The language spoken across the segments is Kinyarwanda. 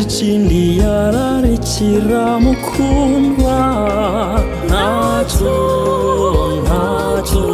ikindi yararikira mukundwa ntacyo ntacyo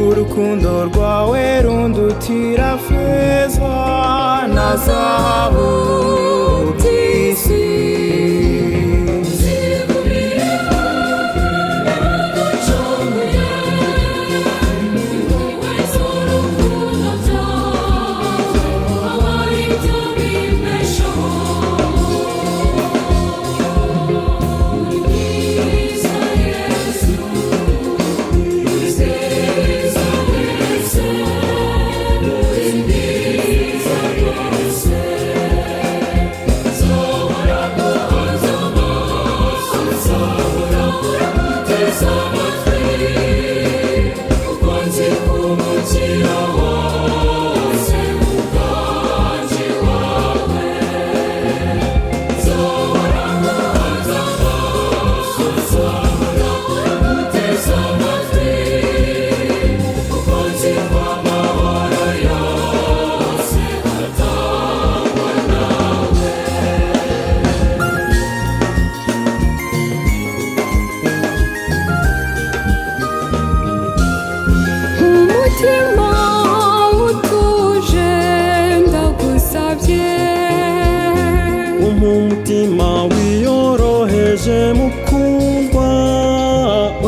urukundo rwawe rundutira feza na zahabu by'isi umutima wiyoroheje mukundwa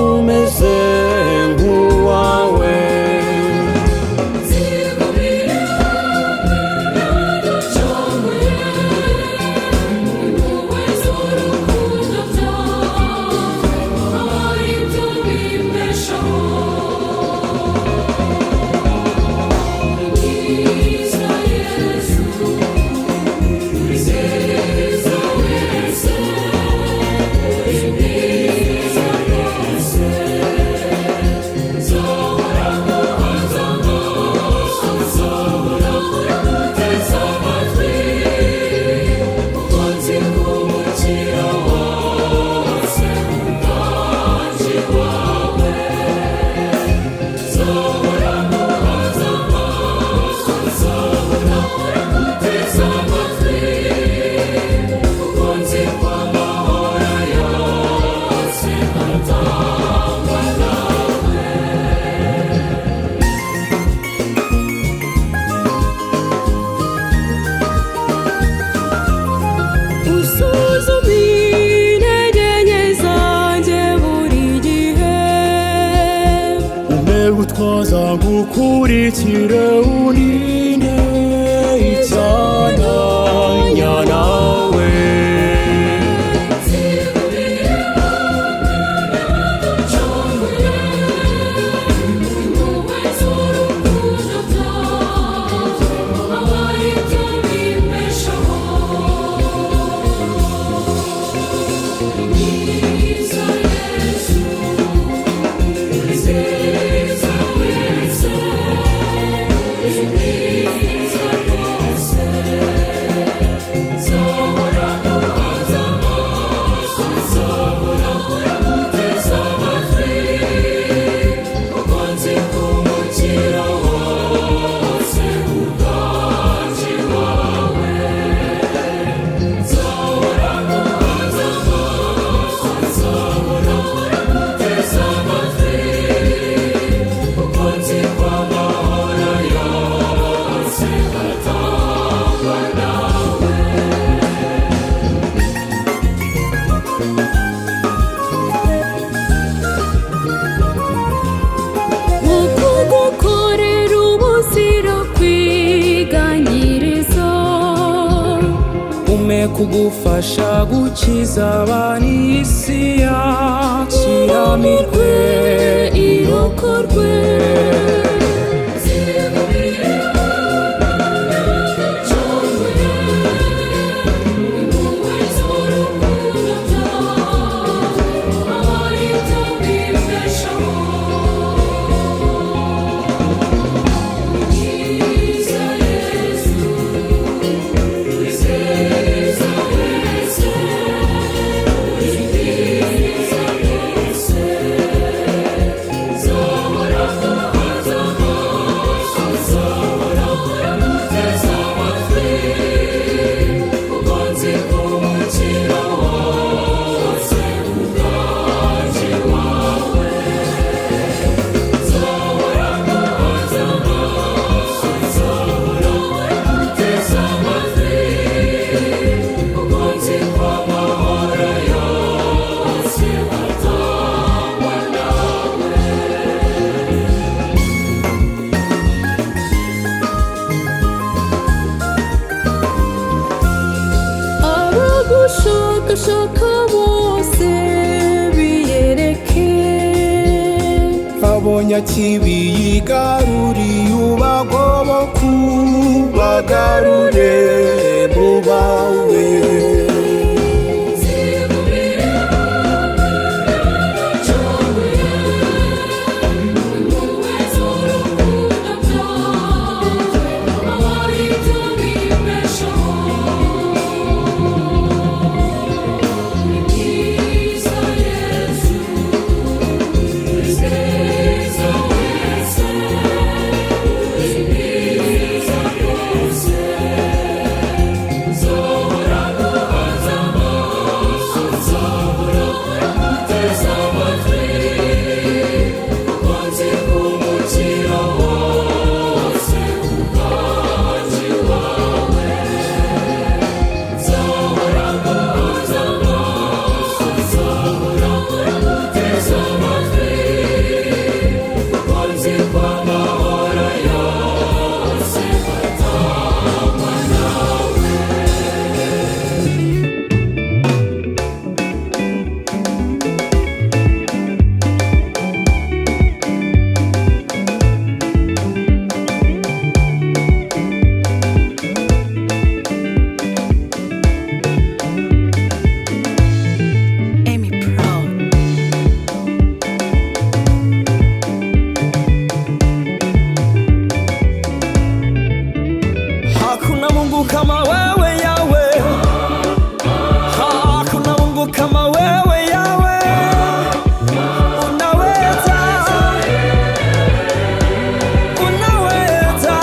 umeze nk'uwawe gutwaza gukurikira uninde icyanya nawe Please. ntume kugufasha gukiza abari isi yakiramirwe irokorwe. Shaka bose biyereke, abonye akibi yigaruriye ubagoboka ubagarure mu bawe. Hakuna Mungu kama wewe Yawe, hakuna Mungu kama wewe Yawe. Unaweza, unaweza,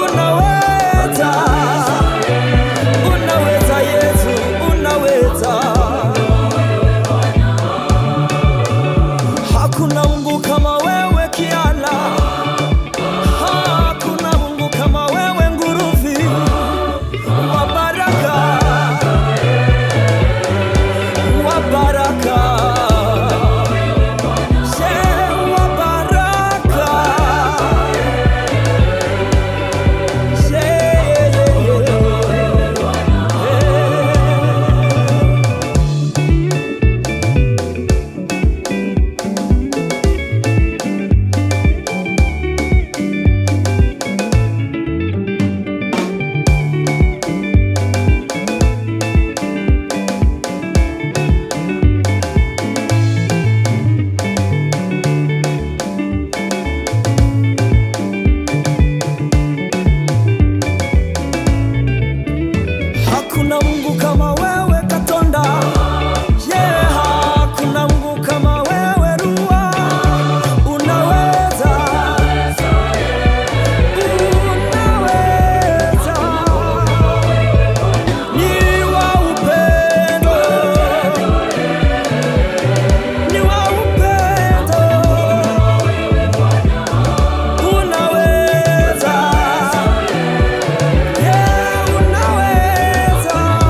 unaweza, unaweza Yesu, unaweza. Hakuna Mungu kama wewe Kiala, hakuna Mungu kama wewe Nguruvi wa baraka, wa baraka, wa baraka, hakuna Mungu kama wewe Katonda, yeah, hakuna Mungu kama wewe Rua. Unaweza, unaweza, ni wa upendo, ni wa upendo. Unaweza, yeah, unaweza.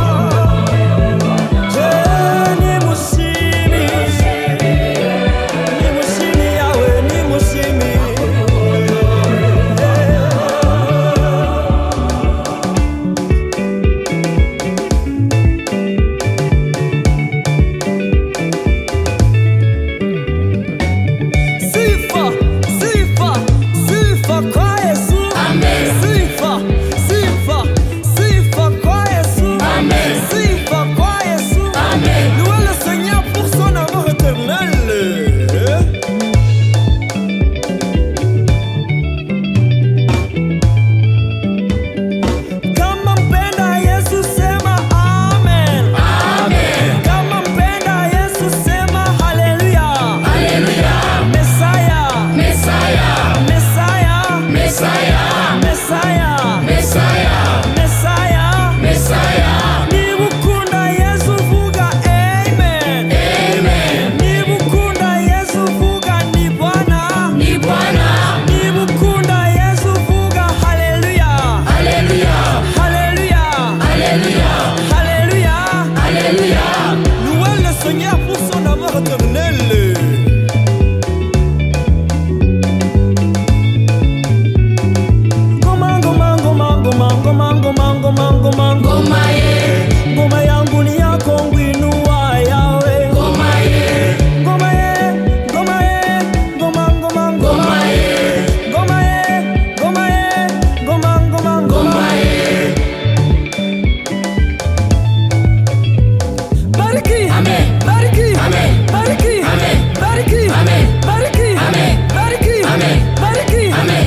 ngoma, ngoma, ngoma, ngoma ye, ngoma yangu ni yako, ngwinua yawe. ngoma ye, Ngoma ye, ngoma ye, ngoma, ngoma, ngoma ye, ngoma ye, ngoma ye, ngoma, ngoma, ngoma ye. Bariki, Amen. bariki, Amen. bariki, Amen. bariki, Amen. bariki, Amen. bariki, Amen. bariki. Amen.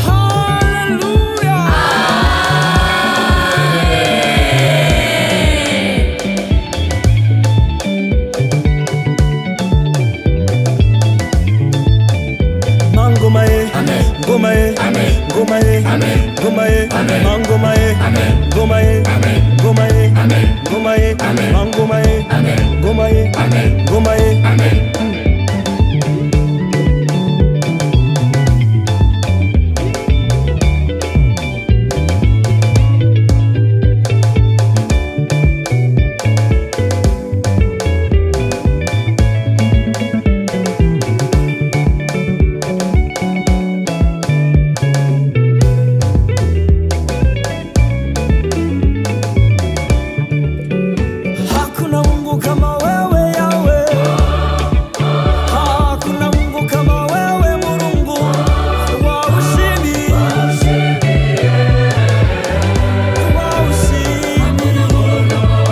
Hallelujah. Ngoma ye, Amen. ngoma ye, Amen. ngoma ye, Amen. ngoma ye, Amen. ngoma ye, Amen. ngoma ye, Amen. ngoma ye, Amen. ngoma ye, Amen. ngoma ye, Amen. ngoma ye, Amen. ngoma ye. Amen. Hakuna Mungu kama wewe Yawe, hakuna Mungu kama wewe Mungu wa ushindi, wa ushindi, wa ushindi,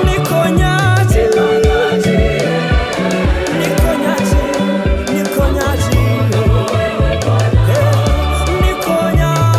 niko nyaji, niko nyaji, niko nyaji, niko nyaji, niko nyaji.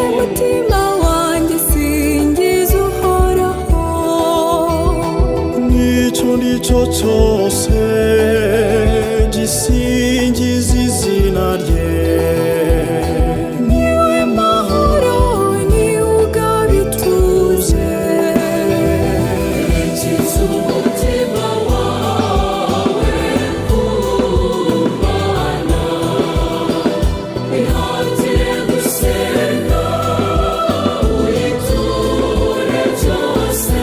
Umutima wanjye singiza uhoraho, nicyo nicyo cyose gisingiza izina rye. niwe mahoro, niwe ugaba ituze. Kiza umutima wawe ku Mana, ihatire gusenga uyiture byose.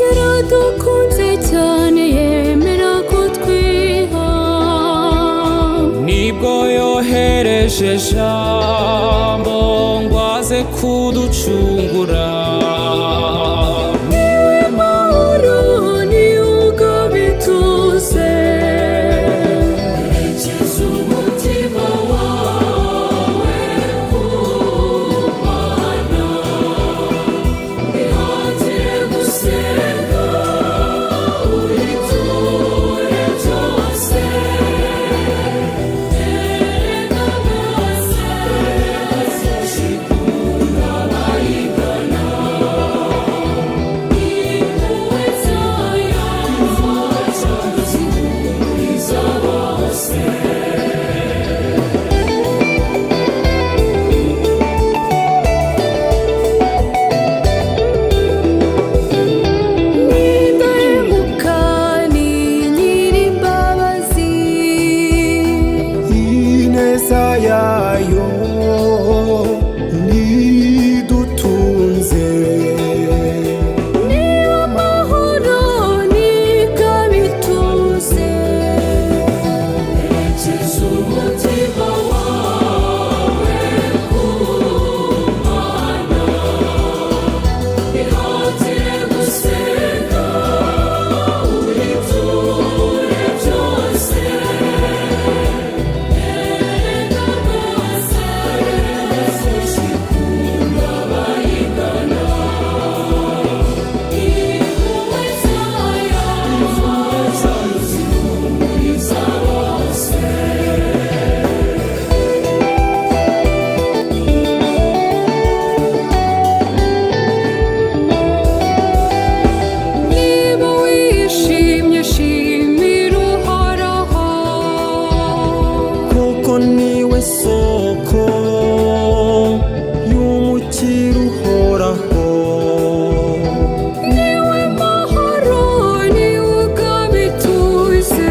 Yaradukunze cyane yemera ko twiha, Nibwo yohereje ijambo ngo aze kuducungura. niwe mahoro, niwe ugaba ituze. Kiza umutima wawe ku Mana, ihatire gusenga uyiture byose. Erega byose zikunda bayigana. neza yayo nidutunze. niba amahoro nikabituze erekeza umutima wawe ku Mana ihatire gusenga uriture byose erega rwose zikunda bayigana impuhwe zayo zihumuriza bose. niba wishimye shimira uhoraho kuko niwe soko y'umukiro uhoraho. niwe mahoro niwe ugabituze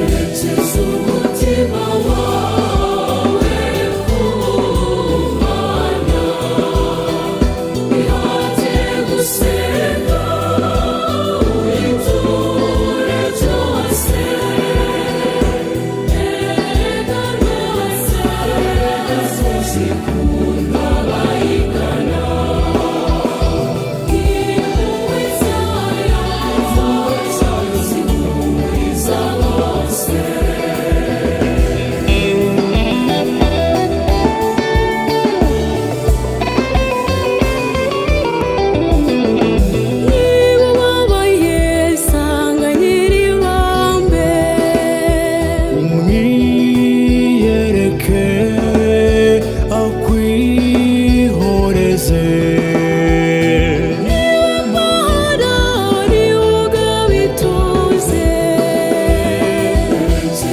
erekeza umutima wawe ku Mana ihatire gusenga uriture byose erega rwose zikunda bayigana impuhwe zayo zihumuriza bose. niba ubabaye sanga nyiribambe umwiyereke akwihoreze. niwe mahoro niwe ugabituze erekeza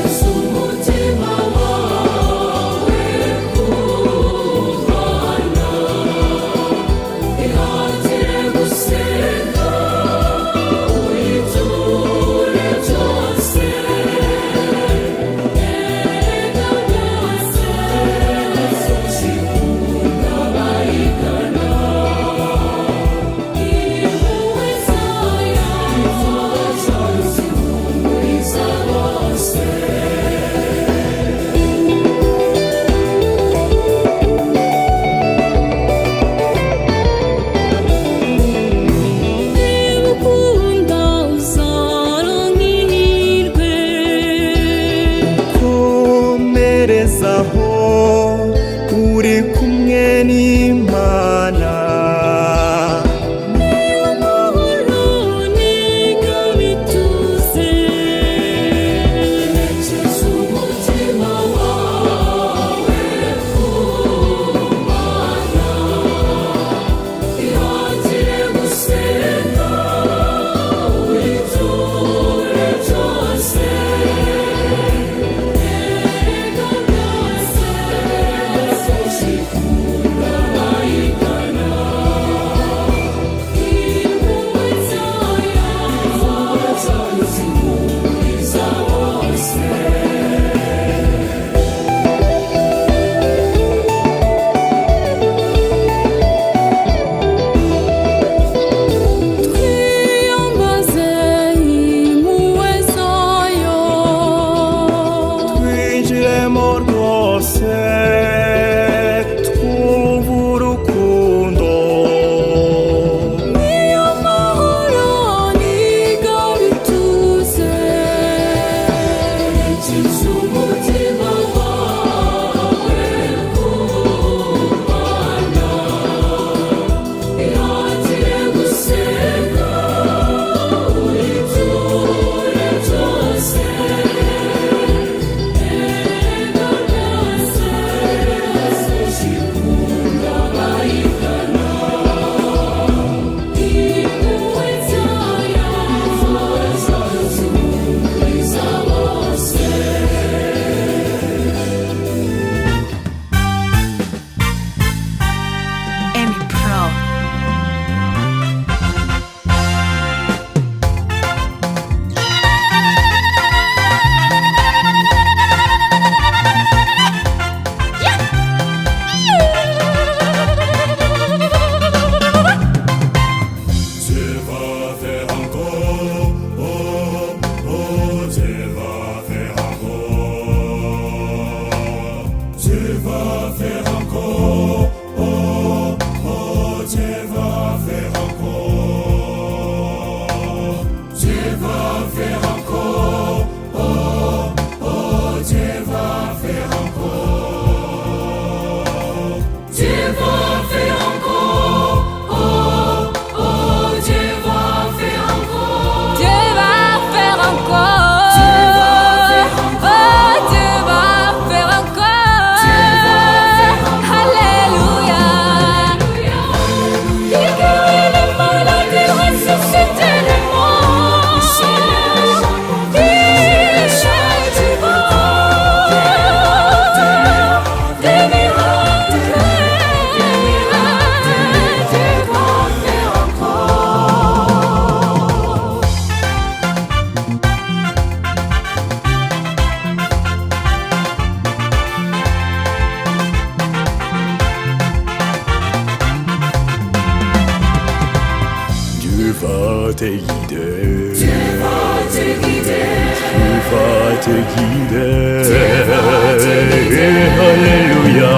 te guider. Tu vas te guider. Tu vas te guider. Tu vas te guider. Alléluia.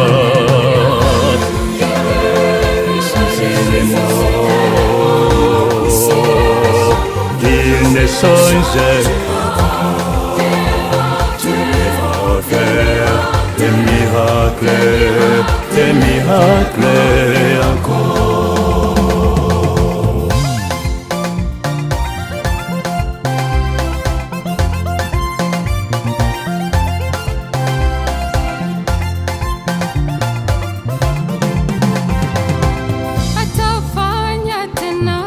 Il ne songe tu vas faire des miracles encore. Atafanya tena.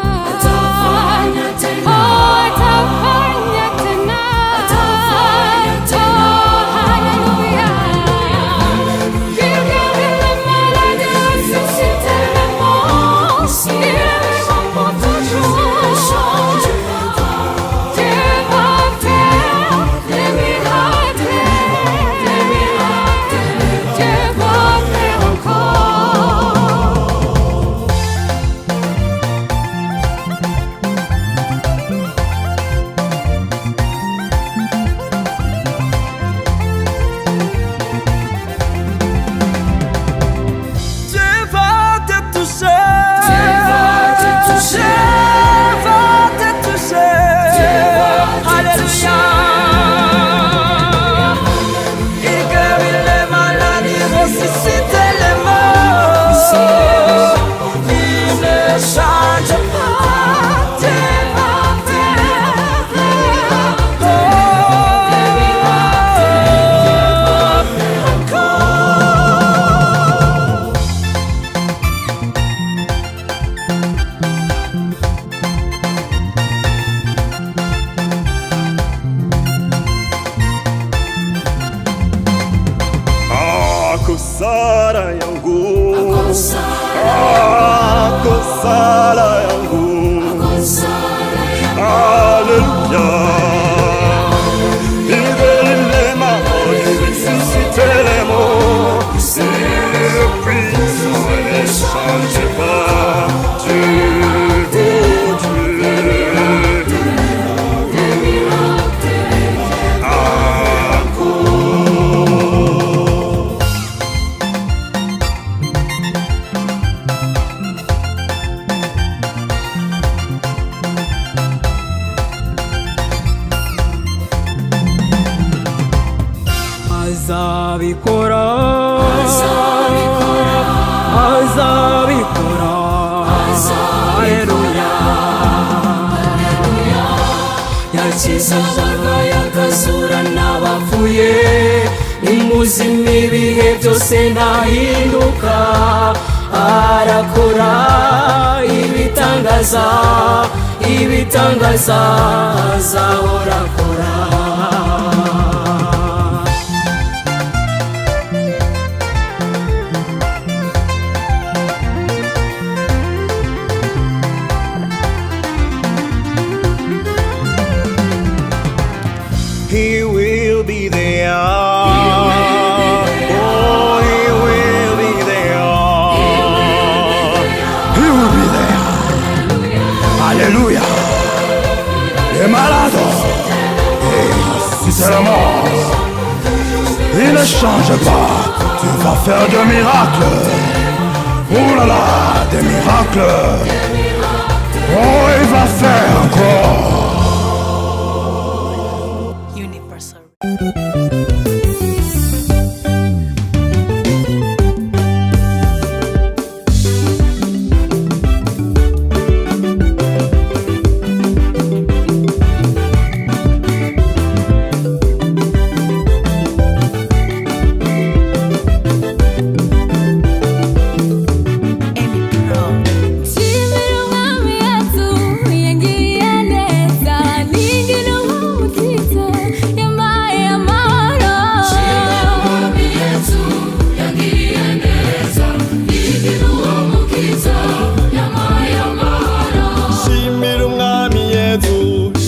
Akosara yangu, akosara yangu, Alléluia. Libère les morts, ressuscite les morts, c'est puissant et ne change pas. Dieu, oh Dieu. azabikora Alleluia yakiza abarwayi akazura n'abapfuye imuzima ibihe byose ntahinduka arakora ibitangaza azahora akora. He will be there. Oh, He will be there. He will be there. Alléluia. Les malades, c'est la mort. Il ne change pas. Tu vas faire des miracles. Oh là là, des miracles. Oh, il va faire encore.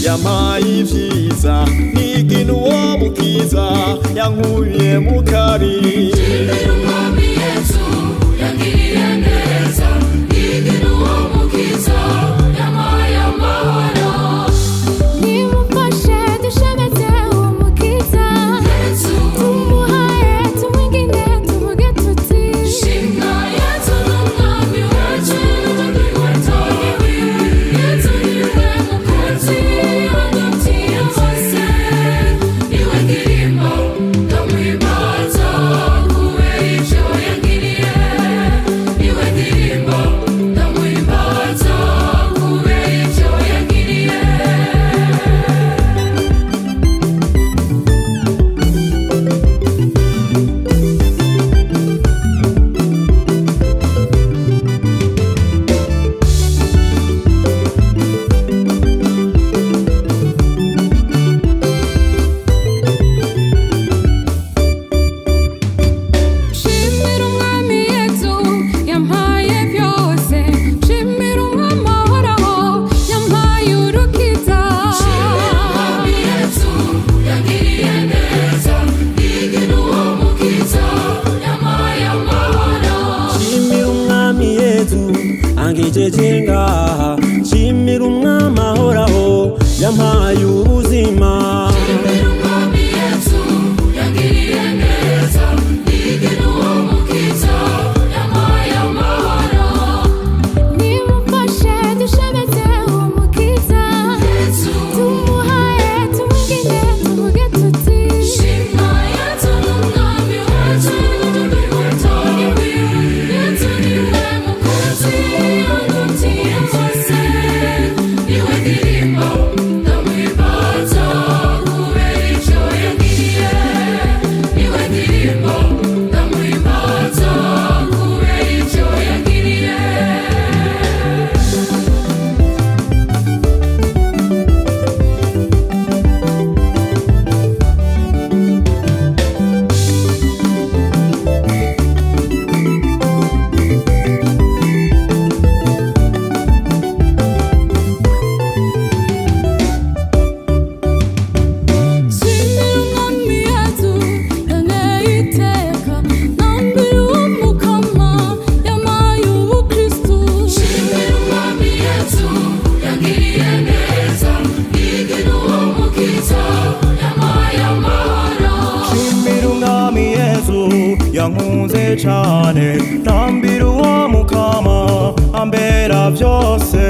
yampaye ibyiza nigina uwo mukiza yankuye mu kabi. Shimira umwami Yesu yangiriye neza nigina uwo mukiza yampaye amahoro. wangejeje ngaha nshimira umwami ahoraho yampaye ubuzima. Shimira umwami Yesu yangiriye neza nigena uwo mukiza yampaye amahoro. Nimufashe dushemeze uwo mukiza Yesu tumuhaye tumugine tuvuge tuti shima Yesu n'umwami wacu watowe Yesu niwe mukozi yandutiye hose niwe ndirimbo ndamwimbaza kubera icyo yangiriye niwe ndirimbo ndamwimbaza kubera icyo yangiriye. Shimira umwami Yesu yanteye iteka nambira umukama yampaye ubukristu. Shimira umwami Yesu yangiriye neza nigena uwo mukiza yampaye amahoro. Shimira umwami Yesu yankunze cane ntambira uwo mukama ambera byose.